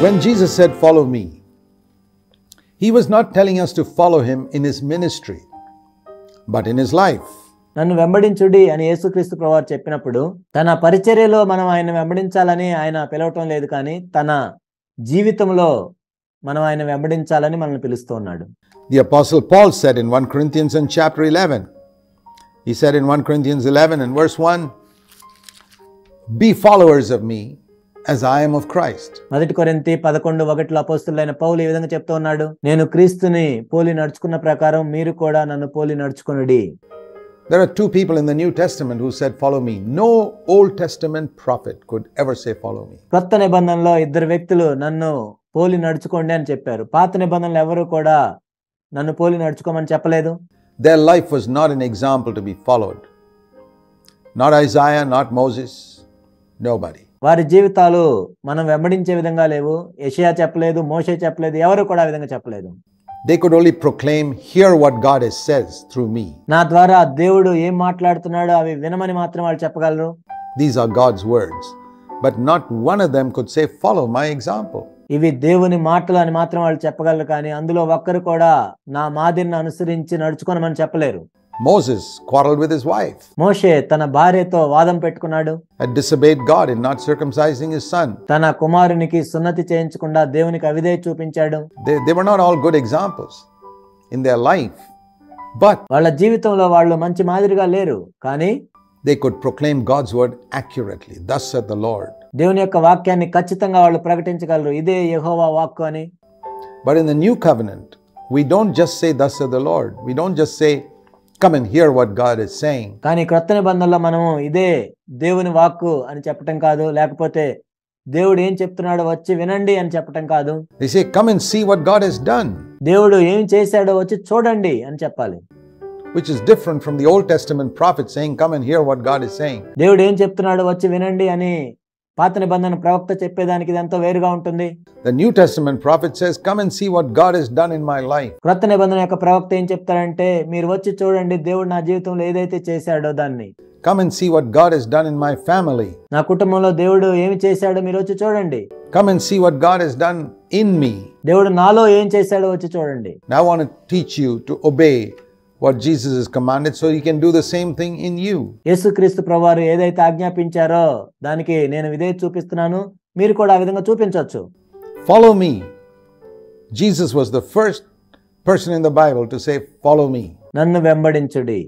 When Jesus said, "Follow me," he was not telling us to follow him in his ministry, but in his life. నన్ను వెంబడించుడి అని యేసుక్రీస్తు ప్రభువారు చెప్పినప్పుడు తన పరిచర్యలో మనం ఆయన వెంబడించాలని ఆయన పిలవటం లేదు, కానీ తన జీవితంలో మనం ఆయన వెంబడించాలని మనల్ని పిలుస్తూ ఉన్నాడు. The Apostle Paul said in 1 Corinthians in chapter 11, he said in 1 Corinthians 11 and verse 1, "Be followers of me as I am of Christ." మొదటి కొరింథీ 11:1 అపోస్తలుడైన పౌలు ఈ విధంగా చెప్తూ ఉన్నాడు, నేను క్రీస్తుని పోలి నడుచుకున్న ప్రకారం మీరు కూడా నన్ను పోలి నడుచుకొనుడి. There are two people in the New Testament who said, "Follow me." No Old Testament prophet could ever say, "Follow me." కొత్త నిబంధనలో ఇద్దరు వ్యక్తులు నన్ను పోలి నడుచుకోండి అని చెప్పారు. పాత నిబంధనలు ఎవరు కూడా నన్ను పోలి నడుచుకోమని చెప్పలేదు. Their life was not an example to be followed. Not Isaiah, not Moses, nobody. వారి జీవితాలు మనం వెంబడించే విధంగా లేవు. యెషయా చెప్పలేదు, మోషే చెప్పలేదు, ఎవరు కూడా ఆ విధంగా చెప్పలేదు. They could only proclaim, "Hear what God says through me." నా ద్వారా దేవుడు ఏం మాట్లాడుతున్నాడో అవి వినమని మాత్రం వాళ్ళు చెప్పగలరు. These are God's words. But not one of them could say, "Follow my example." ఇవి దేవుని మాటలు అని మాత్రం వాళ్ళు చెప్పగలరు, కానీ అందులో ఒక్కరు కూడా నా మాదిరిని అనుసరించి నడుచుకోనమని చెప్పలేరు. Moses quarreled with his wife, మోషే తన భార్యతో వాదం పెట్టుకున్నాడు. had disobeyed God in not circumcising his son. తన కుమారునికి సున్నతి చేయించకుండా దేవునికి అవిధేయత చూపించాడు. They were not all good examples in their life, but వాళ్ళ జీవితంలో వాళ్ళు మంచి మాదిరిగా లేరు, కానీ they could proclaim God's word accurately. Thus said the Lord. దేవుని యొక్క వాక్యాన్ని ఖచ్చితంగా వాళ్ళు ప్రకటించగలరు, ఇదే యెహోవా వాక్కు అని. But in the new covenant, we don't just say, "Thus said the Lord." We don't just say, "Come and hear what God is saying." కానీ క్రొత్త నిబంధనలో మనము ఇదే దేవుని వాక్కు అని చెప్పటం కాదు, లేకపోతే దేవుడు ఏం చెప్తున్నాడో వచ్చి వినండి అని చెప్పటం కాదు. They say, "Come and see what God has done," దేవుడు ఏం చేశాడో వచ్చి చూడండి అని చెప్పాలి. which is different from the Old Testament prophet saying, "Come and hear what God is saying." దేవుడు ఏం చెప్తున్నాడో వచ్చి వినండి అని పాత నిబంధన ప్రవక్త చెప్పేదానికి ఇది ఎంతో వేరుగా ఉంటుంది. The New Testament prophet says, "Come and see what God has done in my life." క్రొత్త నిబంధన యొక్క ప్రవక్త ఏం చెప్తాడంటే, మీరు వచ్చి చూడండి దేవుడు నా జీవితంలో ఏదైతే చేశాడో దాన్ని. Come and see what God has done in my family. నా కుటుంబంలో దేవుడు ఏమి చేశాడో మీరు వచ్చి చూడండి. Come and see what God has done in me. దేవుడు నాలో ఏం చేశాడో వచ్చి చూడండి. Now I want to teach you to obey what Jesus has commanded so he can do the same thing in you. యేసుక్రీస్తు ప్రభువారు ఏదైతే ఆజ్ఞాపించారో దానికి నేను విధేయత చూపిస్తున్నాను, మీరు కూడా ఆ విధంగా చూపించవచ్చు. Follow me. Jesus was the first person in the Bible to say, "Follow me." నన్ను వెంబడించుడి,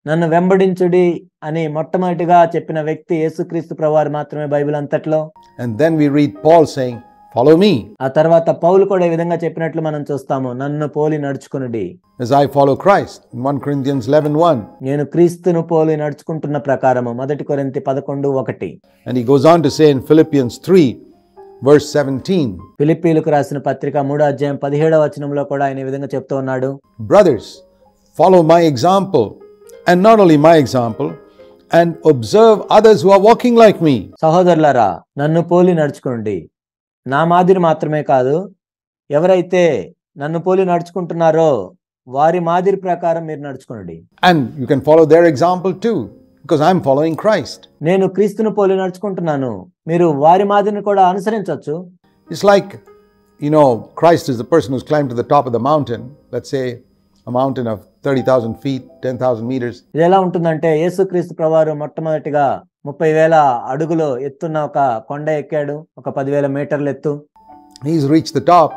నన్ను వెంబడించుడి అని మొట్టమొదటిగా చెప్పిన వ్యక్తి యేసుక్రీస్తు ప్రభువారు మాత్రమే బైబిల్ అంతట్లో. And then we read Paul saying, "Follow me ఆ తర్వాత పౌలు కూడా ఈ విధంగా చెప్పినట్లు మనం చూస్తాము, నన్ను పోలి నడుచుకునుడి. as I follow Christ." In 1 Corinthians 11:1. నేను క్రీస్తును పోలి నడుచుకుంటున్న ప్రకారము. మొదటి కొరింథీ 11:1. And he goes on to say in Philippians 3 verse 17. ఫిలిప్పీయులకు రాసిన పత్రిక 3:17 కూడా ఆయన ఈ విధంగా చెప్తూ ఉన్నాడు, "Brothers, follow my example, and not only my example, and observe others who are walking like me." సహోదరులారా, నన్ను పోలి నడుచుకోండి. నా మాదిరి మాత్రమే కాదు, ఎవరైతే నన్ను పోలి నడుచుకుంటున్నారో వారి మాదిరి ప్రకారం మీరు నడుచుకోండి. And you can follow their example too, because I'm following Christ. నేను క్రీస్తును పోలి నడుచుకుంటున్నాను, మీరు వారి మాదిరిని కూడా అనుసరించవచ్చు. It's like, Christ is the person who's climbed to the top of the mountain. Let's say a mountain of 30,000 feet, 10,000 meters. ఇది ఎలా ఉంటుందంటే, యేసుక్రీస్తు ప్రభువారు మొట్టమొదటిగా 30,000 అడుగులు ఎత్తున్న ఒక కొండ ఎక్కాడు, ఒక 10,000 మీటర్ల ఎత్తు. He's reached the top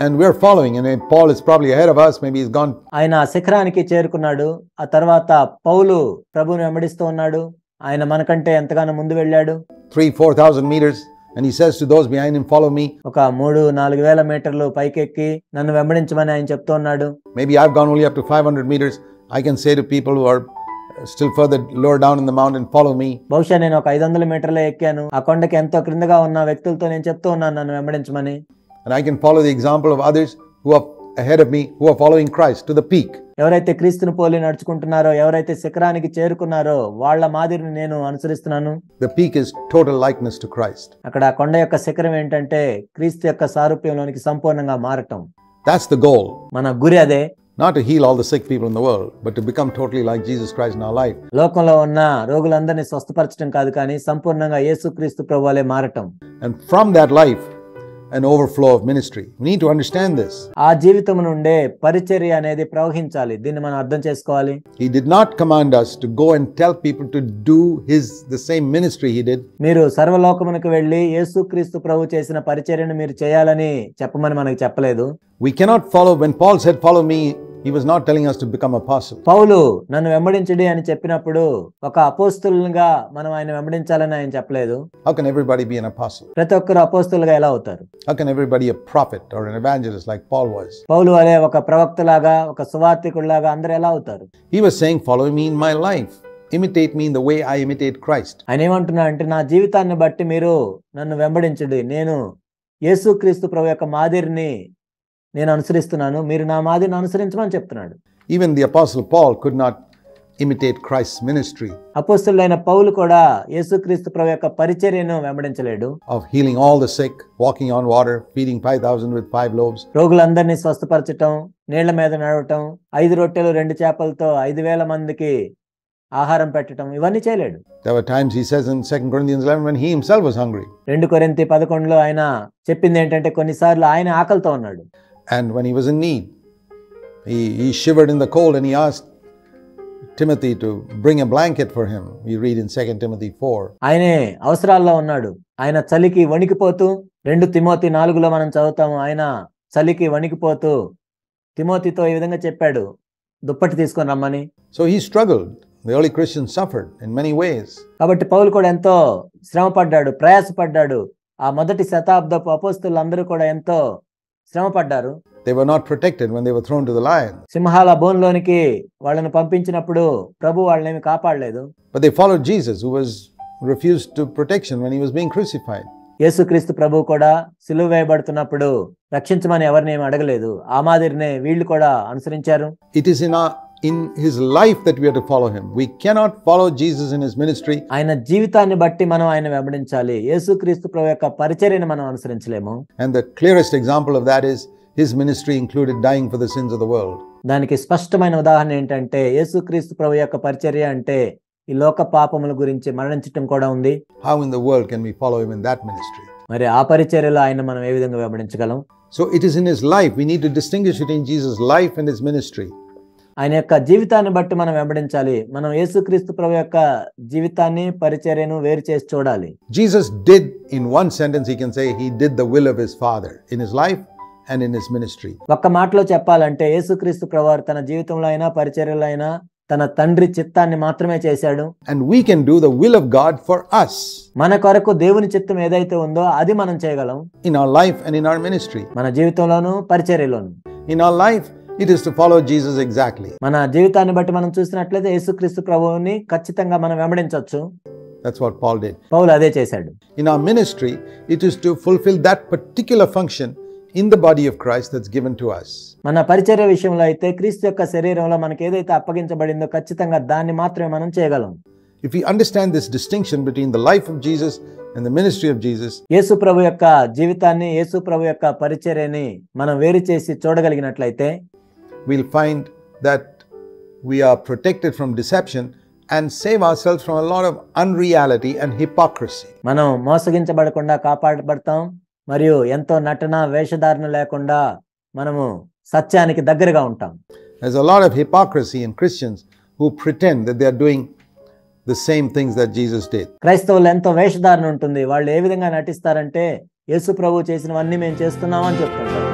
and we're following, and Paul is probably ahead of us. Maybe he's gone. ఆయన శిఖరానికి చేరుకున్నాడు. ఆ తర్వాత పౌలు ప్రభువుని వెంబడిస్తూ ఉన్నాడు. ఆయన మనకంటే ఎంతగానో ముందు వెళ్ళాడు. 3,000-4,000 meters. And he says to those behind him, "Follow me." ఒక 3,000-4,000 మీటర్లు పైకెక్కి నన్ను వెంబడించమని ఆయన చెప్తూ ఉన్నాడు. Maybe I've gone only up to 500 meters. I can say to people who are still further lower down in the mountain, "Follow me." బహుశా నేను ఒక 500 మీటర్లే ఎక్కాను. ఆ కొండకి ఎంతో క్రిందగా ఉన్న వ్యక్తులతో నేను చెప్తూ ఉన్నాను నన్ను వెంబడించమని. And I can follow the example of others who are ahead of me, who are following Christ to the peak. ఎవరైతే క్రీస్తును పోలి నడుచుకుంటున్నారో, ఎవరైతే శిఖరానికి చేరుకున్నారో వాళ్ళ మాదిరిని నేను అనుసరిస్తున్నాను. The peak is total likeness to Christ. అక్కడ కొండ యొక్క శిఖరం ఏంటంటే క్రీస్తు యొక్క సారూప్యంలోనికి సంపూర్ణంగా మారటం. That's the goal. మన గురి అదే. Not to heal all the sick people in the world, but to become totally like Jesus Christ in our life. లోకంలో ఉన్న రోగులందరినీ స్వస్థపరచడం కాదు, కానీ సంపూర్ణంగా యేసుక్రీస్తు ప్రభువులే మారటం. And from that life, an overflow of ministry. We need to understand this. ఆ జీవితం నుండే పరిచర్య అనేది ప్రవహించాలి. దీన్ని మనం అర్థం చేసుకోవాలి. He did not command us to go and tell people to do the same ministry he did. మీరు సర్వలోకమునకు వెళ్ళి యేసుక్రీస్తు ప్రభు చేసిన పరిచర్యను మీరు చేయాలని చెప్పమని మనకు చెప్పలేదు. We cannot follow. When Paul said, "Follow me," he was not telling us to become apostle. పౌలు నన్ను వెంబడించుడి అని చెప్పినప్పుడు ఒక అపోస్తులుగా మనం ఆయన వెంబడించాలని ఆయన చెప్పలేదు. How can everybody be an apostle? ప్రతి ఒక్కరు అపోస్తులుగా ఎలా అవుతారు? How can everybody a prophet or an evangelist like Paul was? పౌలు అనే ఒక ప్రవక్తలాగా ఒక సువార్తికుడిలాగా అందరూ ఎలా అవుతారు? He was saying, "Follow me in my life. Imitate me in the way I imitate Christ." ఆయన ఏమంటున్నా అంటే నా జీవితాన్ని బట్టి మీరు నన్ను వెంబడించుడి. నేను యేసుక్రీస్తు ప్రభు యొక్క మాదిరిని నేను అనుసరిస్తున్నాను, మీరు నా మాదిరిని అనుసరించమని చెప్తున్నాడు. Even the apostle Paul could not imitate Christ's ministry అపోస్తలుడైన పౌలు కూడా యేసుక్రీస్తు ప్రభు యొక్క పరిచర్యను వెంబడించలేడు. of healing all the sick, walking on water, feeding 5,000 with 5 loaves. రోగులందరినీ స్వస్థపరచటం, నీళ్ల మీద నడవటం, 5 రొట్టెలు 2 చేపలతో 5,000 మందికి ఆహారం పెట్టడం, ఇవన్నీ చేయలేడు. There were times, he says in 2 Corinthians 11, when he himself was hungry. 2 కొరింథీ 11లో ఆయన చెప్పింది ఏంటంటే కొన్నిసార్లు ఆయన ఆకలితో ఉన్నాడు. And when he was in need, he shivered in the cold and he asked Timothy to bring a blanket for him. We read in 2 Timothy 4. ఆయనే అవసరాల్లో ఉన్నాడు. ఆయన చలికి వణికిపోతూ 2 తిమోతి 4లో మనం చదువుతాము. ఆయన చలికి వణికిపోతూ తిమోతితో ఈ విధంగా చెప్పాడు, దుప్పటి తీసుకొని రమ్మని. So he struggled. The early Christians suffered in many ways. కాబట్టి పౌలు కూడా ఎంతో శ్రమ పడ్డాడు, ప్రయాసపడ్డాడు. ఆ మొదటి శతాబ్దపు అపోస్తలులు అందరూ కూడా ఎంతో శ్రమ పడ్డారు. They were not protected when they were thrown to the lion. సింహాల బోన్లోనికి వాళ్ళని పంపించినప్పుడు ప్రభు వాళ్ళని కాపాడలేదు. But they followed Jesus, who was refused to protection when he was being crucified. యేసుక్రీస్తు ప్రభు కూడా సిలువ వేయబడుతున్నప్పుడు రక్షించమని ఎవరిని ఏమి అడగలేదు. ఆ మాదిరినే వీళ్ళు కూడా అనుసరించారు. It is in his life that we are to follow him. We cannot follow Jesus in his ministry. ఆయన జీవితాన్ని బట్టి మనం ఆయన వెంబడించాలి. యేసుక్రీస్తు ప్రభు యొక్క పరిచర్యను మనం అనుసరించలేము. And the clearest example of that is his ministry included dying for the sins of the world. దానికి స్పష్టమైన ఉదాహరణ ఏంటంటే యేసుక్రీస్తు ప్రభు యొక్క పరిచర్య అంటే ఈ లోక పాపముల గురించి మరణించటం కూడా ఉంది. How in the world can we follow him in that ministry? మరి ఆ పరిచర్యలో ఆయన మనం ఏ విధంగా వెంబడించగలం? So it is in his life. We need to distinguish between Jesus' life and his ministry. ఆయన యొక్క జీవితాన్ని బట్టి మనం వెంబడించాలి. మనం యేసుక్రీస్తు ప్రభు యొక్క జీవితాన్ని పరిచర్యను వేరు చేసి చూడాలి. Jesus did, in one sentence he can say, he did the will of his Father in his life and in his ministry. ఒక్క మాటలో చెప్పాలంటే యేసుక్రీస్తు ప్రభువారు తన జీవితంలో అయినా పరిచర్యలో అయినా తన తండ్రి చిత్తాన్ని మాత్రమే చేశాడు. And we can do the will of God for us. మన కొరకు దేవుని చిత్తం ఏదైతే ఉందో అది మనం చేయగలం. In our life and in our ministry. మన జీవితంలోను పరిచర్యలోను. In our life it is to follow Jesus exactly. మన జీవితాన్ని బట్టి మనం చూసినట్లయితే యేసుక్రీస్తు ప్రభువుని ఖచ్చితంగా మనం వెంబడించవచ్చు. That's what Paul did. పౌలు అదే చేశాడు. In our ministry it is to fulfill that particular function in the body of Christ that's given to us. మన పరిచర్య విషయంలో అయితే క్రీస్తు యొక్క శరీరంలో మనకి ఏదైతే అప్పగించబడిందో ఖచ్చితంగా దాన్ని మాత్రమే మనం చేయగలం. If we understand this distinction between the life of Jesus and the ministry of Jesus, యేసు ప్రభు యొక్క జీవితాన్ని యేసు ప్రభు యొక్క పరిచర్యని మనం వేరు చేసి చూడగలిగినట్లయితే we'll find that we are protected from deception and save ourselves from a lot of unreality and hypocrisy. మనం మోసగించబడకుండా కాపాడబడతాం. మరియు ఎంతో నటన వేషధారణ లేకుండా మనము సత్యానికి దగ్గరగా ఉంటాం. There's a lot of hypocrisy in Christians who pretend that they are doing the same things that Jesus did. క్రైస్తవులు ఎంతో వేషధారణ ఉంటుంది. వాళ్ళు ఏ విధంగా నటిస్తారంటే యేసు ప్రభువు చేసినవన్నీ మేము చేస్తున్నామని చెప్తుంటారు.